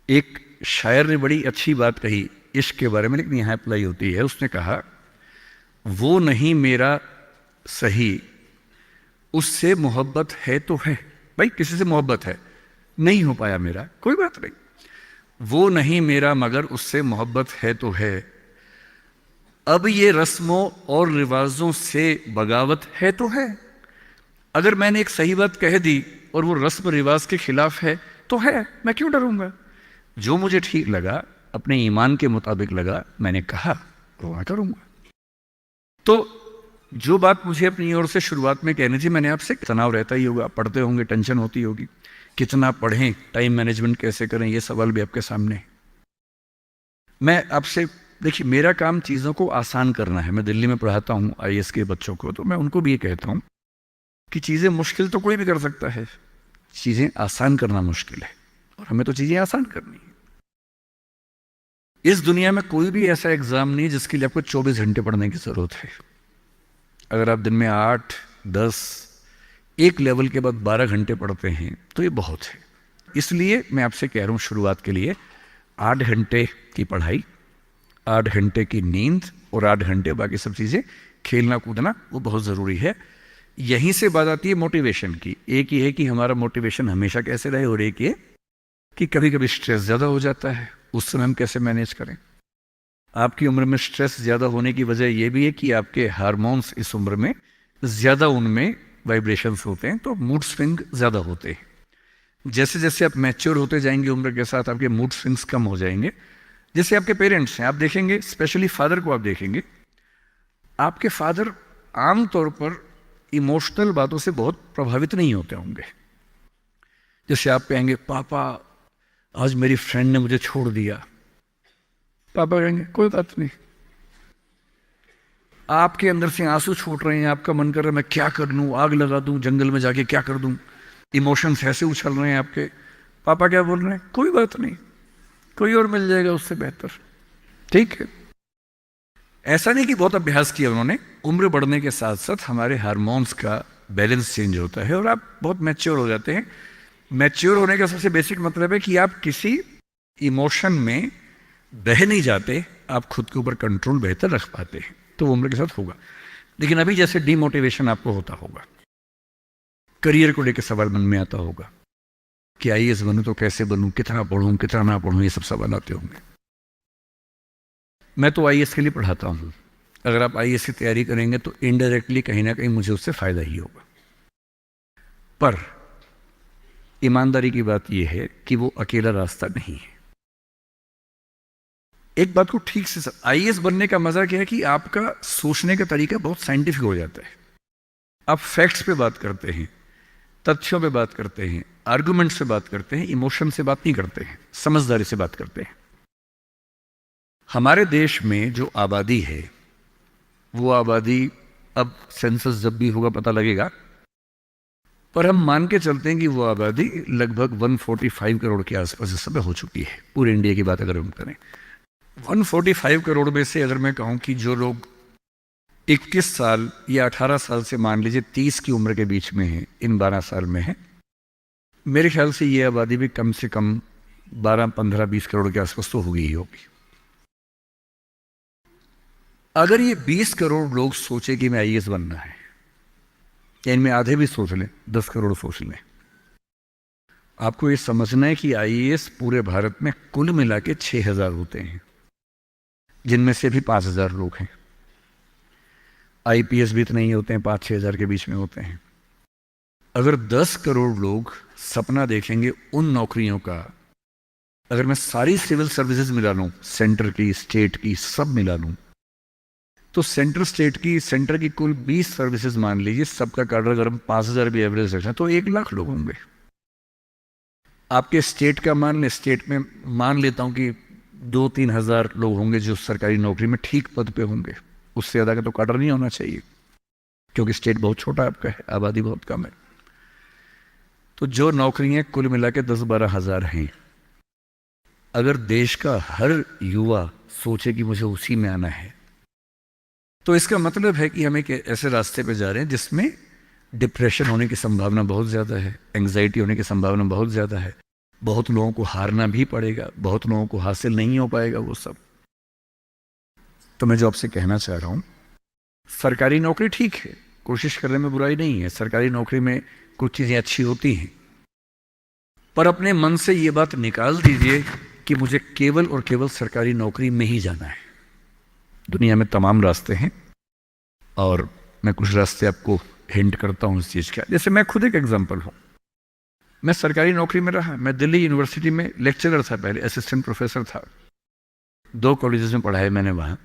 एक शायर ने बड़ी अच्छी बात कही इश्क के बारे में, लेकिन यहाँ अप्लाई होती है। उसने कहा, वो नहीं मेरा सही, उससे मोहब्बत है तो है। भाई किसी से मोहब्बत है, नहीं हो पाया मेरा, कोई बात नहीं। वो नहीं मेरा मगर उससे मोहब्बत है तो है। अब ये रस्मों और रिवाजों से बगावत है तो है। अगर मैंने एक सही बात कह दी और वो रस्म रिवाज के खिलाफ है तो है, मैं क्यों डरूंगा। जो मुझे ठीक लगा, अपने ईमान के मुताबिक लगा, मैंने कहा वो मैं करूंगा। तो जो बात मुझे अपनी ओर से शुरुआत में कहनी थी, मैंने आपसे, तनाव रहता ही होगा, पढ़ते होंगे, टेंशन होती होगी, कितना पढ़ें, टाइम मैनेजमेंट कैसे करें, ये सवाल भी आपके सामने। मैं आपसे, देखिए मेरा काम चीज़ों को आसान करना है। मैं दिल्ली में पढ़ाता हूँ आईएएस के बच्चों को, तो मैं उनको भी ये कहता हूँ कि चीज़ें मुश्किल तो कोई भी कर सकता है, चीज़ें आसान करना मुश्किल है, और हमें तो चीज़ें आसान करनी है। इस दुनिया में कोई भी ऐसा एग्ज़ाम नहीं जिसके लिए आपको 24 घंटे पढ़ने की ज़रूरत है। अगर आप दिन में 8, 10, एक लेवल के बाद 12 घंटे पढ़ते हैं तो ये बहुत है। इसलिए मैं आपसे कह रहा हूँ, शुरुआत के लिए 8 घंटे की पढ़ाई, 8 घंटे की नींद और 8 घंटे बाकी सब चीज़ें, खेलना कूदना, वो बहुत ज़रूरी है। यहीं से बात आती है मोटिवेशन की। एक ही है कि हमारा मोटिवेशन हमेशा कैसे रहे, और एक ये कि कभी कभी स्ट्रेस ज़्यादा हो जाता है, उस समय हम कैसे मैनेज करें। आपकी उम्र में स्ट्रेस ज़्यादा होने की वजह यह भी है कि आपके हार्मोन्स इस उम्र में ज़्यादा, उनमें वाइब्रेशंस होते हैं, तो मूड स्विंग ज़्यादा होते हैं। जैसे जैसे आप मैच्योर होते जाएंगे उम्र के साथ, आपके मूड स्विंग्स कम हो जाएंगे। जैसे आपके पेरेंट्स हैं, आप देखेंगे, स्पेशली फादर को आप देखेंगे, आपके फादर आमतौर पर इमोशनल बातों से बहुत प्रभावित नहीं होते होंगे। जैसे आप कहेंगे, पापा आज मेरी फ्रेंड ने मुझे छोड़ दिया, पापा कहेंगे कोई बात नहीं। आपके अंदर से आंसू छूट रहे हैं, आपका मन कर रहा है मैं क्या कर लूं, आग लगा दूं, जंगल में जाके क्या कर दूं, इमोशंस ऐसे उछल रहे हैं आपके। पापा क्या बोल रहे हैं, कोई बात नहीं, कोई और मिल जाएगा उससे बेहतर, ठीक है। ऐसा नहीं कि बहुत अभ्यास किया उन्होंने, उम्र बढ़ने के साथ साथ हमारे हार्मोन्स का बैलेंस चेंज होता है और आप बहुत मैच्योर हो जाते हैं। मैच्योर होने का सबसे बेसिक मतलब है कि आप किसी इमोशन में बह नहीं जाते, आप खुद के ऊपर कंट्रोल बेहतर रख पाते हैं, तो उम्र के साथ होगा। लेकिन अभी जैसे डिमोटिवेशन आपको होता होगा, करियर को लेकर सवाल मन में आता होगा कि आईएएस बनूं तो कैसे बनूं, कितना पढ़ूं, कितना ना पढ़ूं, ये सब सवाल आते होंगे। मैं तो आईएएस के लिए पढ़ाता हूं। अगर आप आईएएस की तैयारी करेंगे तो इनडायरेक्टली कहीं ना कहीं मुझे उससे फायदा ही होगा। पर ईमानदारी की बात यह है कि वो अकेला रास्ता नहीं है। एक बात को ठीक से, आईएएस बनने का मजा क्या है कि आपका सोचने का तरीका बहुत साइंटिफिक हो जाता है। आप फैक्ट्स पे बात करते हैं, तथ्यों पे बात करते हैं, आर्गुमेंट से बात करते हैं, इमोशन से बात नहीं करते हैं, समझदारी से बात करते हैं। हमारे देश में जो आबादी है, वो आबादी, अब सेंसस जब भी होगा पता लगेगा, पर हम मान के चलते हैं कि वो आबादी लगभग 145 करोड़ के आसपास इस समय हो चुकी है। पूरे इंडिया की बात अगर हम करें, 145 करोड़ में से अगर मैं कहूं कि जो लोग 21 साल या 18 साल से मान लीजिए 30 की उम्र के बीच में है, इन 12 साल में है, मेरे ख्याल से ये आबादी भी कम से कम 12, 15, 20 करोड़ के आसपास तो होगी ही होगी। अगर ये 20 करोड़ लोग सोचे कि मैं आईएएस बनना है, या इनमें आधे भी सोच लें, 10 करोड़ सोच लें, आपको ये समझना है कि आईएएस पूरे भारत में कुल मिला के 6000 होते हैं, जिनमें से भी 5000 लोग हैं। आईपीएस भी इतने ही होते हैं, 5-6 हजार के बीच में होते हैं। अगर 10 करोड़ लोग सपना देखेंगे उन नौकरियों का, अगर मैं सारी सिविल सर्विसेज मिला लूं, सेंटर की, स्टेट की, सब मिला लूं, तो सेंटर की कुल 20 सर्विसेज मान लीजिए, सबका कार्डर अगर हम 5000 भी एवरेज रखें तो 1 लाख लोग होंगे। आपके स्टेट का मान लें, स्टेट में मान लेता हूं कि 2-3 हजार लोग होंगे जो सरकारी नौकरी में ठीक पद पे होंगे। उससे ज़्यादा का तो कार्डर नहीं होना चाहिए, क्योंकि स्टेट बहुत छोटा आपका है, आबादी बहुत कम है। तो जो नौकरियां कुल मिला के 10-12 हजार हैं, अगर देश का हर युवा सोचे कि मुझे उसी में आना है, तो इसका मतलब है कि हम एक ऐसे रास्ते पे जा रहे हैं जिसमें डिप्रेशन होने की संभावना बहुत ज़्यादा है, एंग्जाइटी होने की संभावना बहुत ज़्यादा है, बहुत लोगों को हारना भी पड़ेगा, बहुत लोगों को हासिल नहीं हो पाएगा वो सब। तो मैं जो आपसे कहना चाह रहा हूं, सरकारी नौकरी ठीक है, कोशिश करने में बुराई नहीं है, सरकारी नौकरी में कुछ चीजें अच्छी होती हैं, पर अपने मन से ये बात निकाल दीजिए कि मुझे केवल और केवल सरकारी नौकरी में ही जाना है। दुनिया में तमाम रास्ते हैं और मैं कुछ रास्ते आपको हिंट करता हूं इस चीज का। जैसे मैं खुद एक एग्जांपल हूं, मैं सरकारी नौकरी में रहा, मैं दिल्ली यूनिवर्सिटी में लेक्चरर था, पहले असिस्टेंट प्रोफेसर था, 2 कॉलेजेस में पढ़ाया मैंने वहां।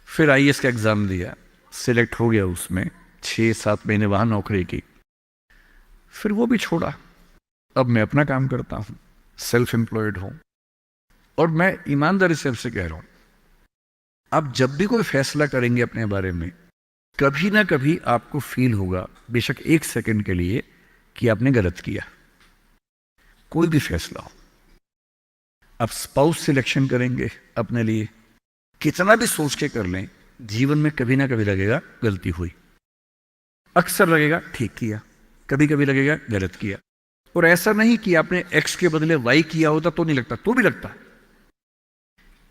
फिर आईएएस का एग्जाम दिया, सिलेक्ट हो गया, उसमें 6-7 महीने वहां नौकरी की, फिर वो भी छोड़ा। अब मैं अपना काम करता हूं, सेल्फ एम्प्लॉयड हूं। और मैं ईमानदारी से आपसे कह रहा हूं, आप जब भी कोई फैसला करेंगे अपने बारे में, कभी ना कभी आपको फील होगा, बेशक 1 सेकंड के लिए, कि आपने गलत किया। कोई भी फैसला हो, आप स्पाउस सिलेक्शन करेंगे अपने लिए, कितना भी सोच के कर लें, जीवन में कभी ना कभी लगेगा गलती हुई, अक्सर लगेगा ठीक किया, कभी कभी लगेगा गलत किया। और ऐसा नहीं कि आपने एक्स के बदले वाई किया होता तो नहीं लगता, तो भी लगता।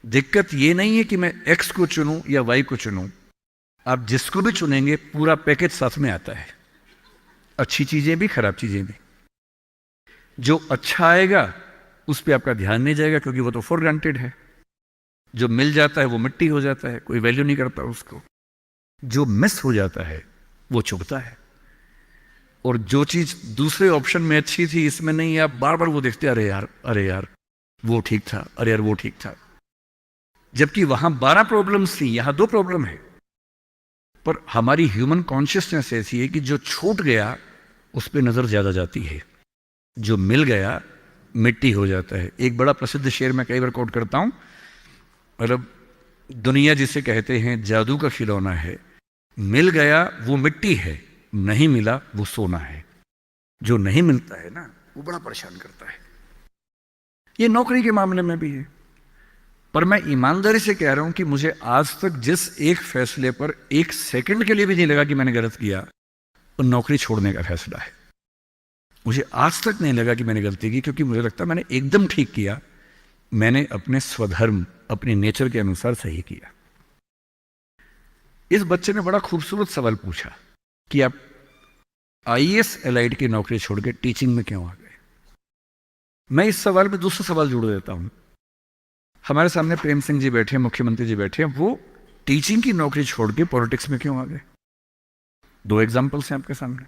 दिक्कत ये नहीं है कि मैं एक्स को चुनूं या वाई को चुनूं, आप जिसको भी चुनेंगे पूरा पैकेज साथ में आता है, अच्छी चीजें भी खराब चीजें भी। जो अच्छा आएगा उस पर आपका ध्यान नहीं जाएगा, क्योंकि वो तो फॉर ग्रांटेड है। जो मिल जाता है वो मिट्टी हो जाता है, कोई वैल्यू नहीं करता उसको। जो मिस हो जाता है वो चुभता है। और जो चीज दूसरे ऑप्शन में अच्छी थी, इसमें नहीं, आप बार बार वो देखते, अरे यार, अरे यार वो ठीक था, अरे यार वो ठीक था। जबकि वहां 12 प्रॉब्लम्स थी, यहां 2 प्रॉब्लम है। पर हमारी ह्यूमन कॉन्शियसनेस ऐसी है कि जो छूट गया उस पर नजर ज्यादा जाती है, जो मिल गया मिट्टी हो जाता है। एक बड़ा प्रसिद्ध शेर मैं कई बार कोट करता हूं, मतलब दुनिया जिसे कहते हैं जादू का खिलौना है, मिल गया वो मिट्टी है, नहीं मिला वो सोना है। जो नहीं मिलता है ना, वो बड़ा परेशान करता है। ये नौकरी के मामले में भी है। पर मैं ईमानदारी से कह रहा हूं कि मुझे आज तक जिस एक फैसले पर 1 सेकंड के लिए भी नहीं लगा कि मैंने गलत किया, वो नौकरी छोड़ने का फैसला है। मुझे आज तक नहीं लगा कि मैंने गलती की, क्योंकि मुझे लगता मैंने एकदम ठीक किया। मैंने अपने स्वधर्म, अपने नेचर के अनुसार सही किया। इस बच्चे ने बड़ा खूबसूरत सवाल पूछा कि आप आईएएस एलाइड की नौकरी छोड़ के टीचिंग में क्यों आ गए। मैं इस सवाल में दूसरा सवाल जोड़ देता हूं। हमारे सामने प्रेम सिंह जी बैठे, मुख्यमंत्री जी बैठे, वो टीचिंग की नौकरी छोड़ के पॉलिटिक्स में क्यों आ गए। 2 एग्जाम्पल्स हैं आपके सामने।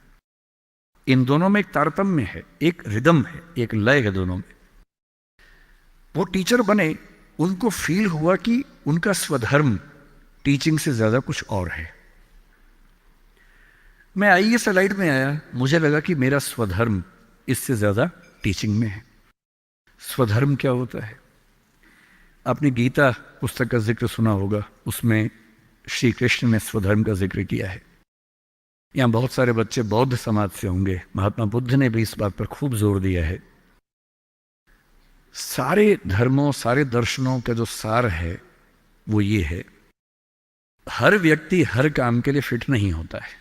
इन दोनों में एक तारतम्य है, एक रिदम है, एक लय है दोनों में। वो टीचर बने, उनको फील हुआ कि उनका स्वधर्म टीचिंग से ज्यादा कुछ और है। मैं आईएएस एलाइड में आया, मुझे लगा कि मेरा स्वधर्म इससे ज्यादा टीचिंग में है। स्वधर्म क्या होता है? आपने गीता पुस्तक का जिक्र सुना होगा, उसमें श्री कृष्ण ने स्वधर्म का जिक्र किया है। यहां बहुत सारे बच्चे बौद्ध समाज से होंगे, महात्मा बुद्ध ने भी इस बात पर खूब जोर दिया है। सारे धर्मों, सारे दर्शनों का जो सार है वो ये है, हर व्यक्ति हर काम के लिए फिट नहीं होता है।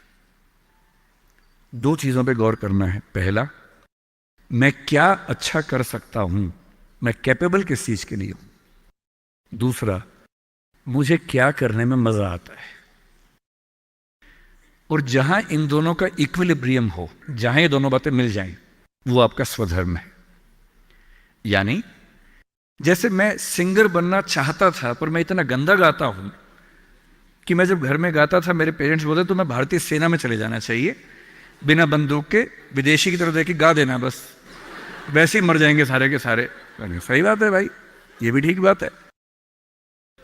2 चीजों पे गौर करना है। पहला, मैं क्या अच्छा कर सकता हूं, मैं कैपेबल किस चीज के लिए हूं। दूसरा, मुझे क्या करने में मजा आता है। और जहां इन दोनों का इक्विलिब्रियम हो, जहां ये दोनों बातें मिल जाएं, वो आपका स्वधर्म है। यानी जैसे मैं सिंगर बनना चाहता था, पर मैं इतना गंदा गाता हूं कि मैं जब घर में गाता था, मेरे पेरेंट्स बोले तो मैं भारतीय सेना में चले जाना चाहिए, बिना बंदूक के विदेशी की तरफ देख के गा देना, बस वैसे ही मर जाएंगे सारे के सारे। सही बात है भाई, ये भी ठीक बात है।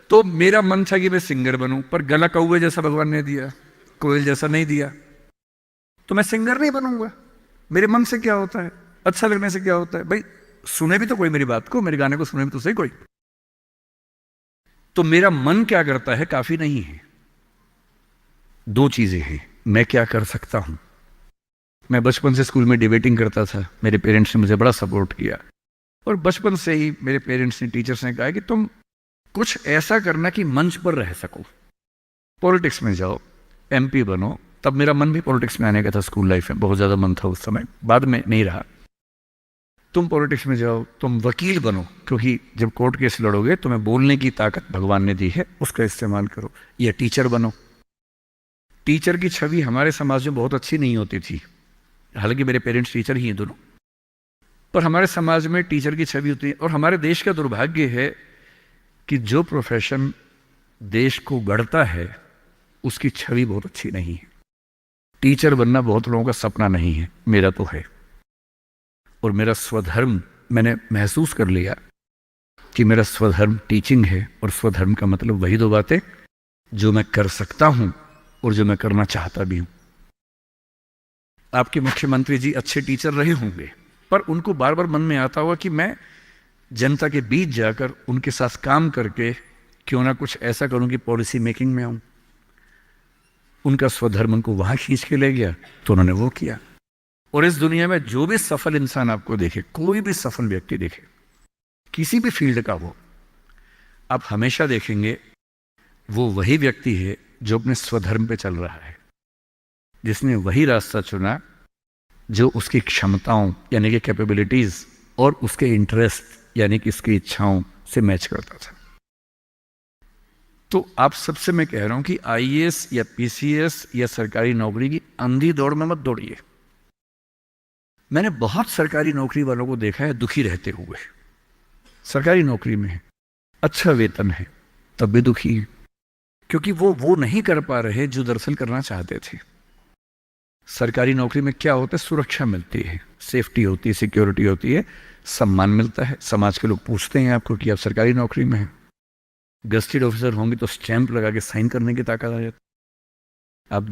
तो मेरा मन था कि मैं सिंगर बनूं, पर गला कौवे जैसा भगवान ने दिया, कोयल जैसा नहीं दिया, तो मैं सिंगर नहीं बनूंगा। मेरे मन से क्या होता है, अच्छा लगने से क्या होता है भाई, सुने भी तो कोई मेरी बात को, मेरे गाने को सुने भी तो सही कोई। तो मेरा मन क्या करता है काफी नहीं है। 2 चीजें हैं, मैं क्या कर सकता हूं। मैं बचपन से स्कूल में डिबेटिंग करता था, मेरे पेरेंट्स ने मुझे बड़ा सपोर्ट किया, और बचपन से ही मेरे पेरेंट्स ने, टीचर्स ने कहा कि तुम कुछ ऐसा करना कि मंच पर रह सको, पॉलिटिक्स में जाओ, एमपी बनो। तब मेरा मन भी पॉलिटिक्स में आने का था, स्कूल लाइफ में बहुत ज्यादा मन था उस समय, बाद में नहीं रहा। तुम पॉलिटिक्स में जाओ, तुम वकील बनो, क्योंकि जब कोर्ट केस लड़ोगे तुम्हें बोलने की ताकत भगवान ने दी है, उसका इस्तेमाल करो। या टीचर बनो। टीचर की छवि हमारे समाज में बहुत अच्छी नहीं होती थी, हालांकि मेरे पेरेंट्स टीचर ही हैं दोनों, पर हमारे समाज में टीचर की छवि होती है। और हमारे देश का दुर्भाग्य है कि जो प्रोफेशन देश को गढ़ता है उसकी छवि बहुत अच्छी नहीं है। टीचर बनना बहुत लोगों का सपना नहीं है, मेरा तो है। और मेरा स्वधर्म, मैंने महसूस कर लिया कि मेरा स्वधर्म टीचिंग है। और स्वधर्म का मतलब वही दो बातें जो मैं कर सकता हूं और जो मैं करना चाहता भी हूं। आपके मुख्यमंत्री जी अच्छे टीचर रहे होंगे, पर उनको बार बार मन में आता होगा कि मैं जनता के बीच जाकर उनके साथ काम करके क्यों ना कुछ ऐसा करूं कि पॉलिसी मेकिंग में आऊं। उनका स्वधर्म उनको वहां खींच के ले गया, तो उन्होंने वो किया। और इस दुनिया में जो भी सफल इंसान आपको देखे, कोई भी सफल व्यक्ति देखे, किसी भी फील्ड का हो, आप हमेशा देखेंगे वो वही व्यक्ति है जो अपने स्वधर्म पे चल रहा है, जिसने वही रास्ता चुना जो उसकी क्षमताओं यानी कि कैपेबिलिटीज और उसके इंटरेस्ट यानी कि उसकी इच्छाओं से मैच करता था। तो आप सबसे मैं कह रहा हूं कि आईएएस या पीसीएस या सरकारी नौकरी की अंधी दौड़ में मत दौड़िए। मैंने बहुत सरकारी नौकरी वालों को देखा है दुखी रहते हुए। सरकारी नौकरी में है, अच्छा वेतन है, तब भी दुखी है, क्योंकि वो नहीं कर पा रहे जो दरअसल करना चाहते थे। सरकारी नौकरी में क्या होता है? सुरक्षा मिलती है, सेफ्टी होती है, सिक्योरिटी होती है, सम्मान मिलता है, समाज के लोग पूछते हैं आपको कि आप सरकारी नौकरी में हैं। गस्टेड ऑफिसर होंगे तो स्टैंप लगा के साइन करने की ताकत आ जाती है। आप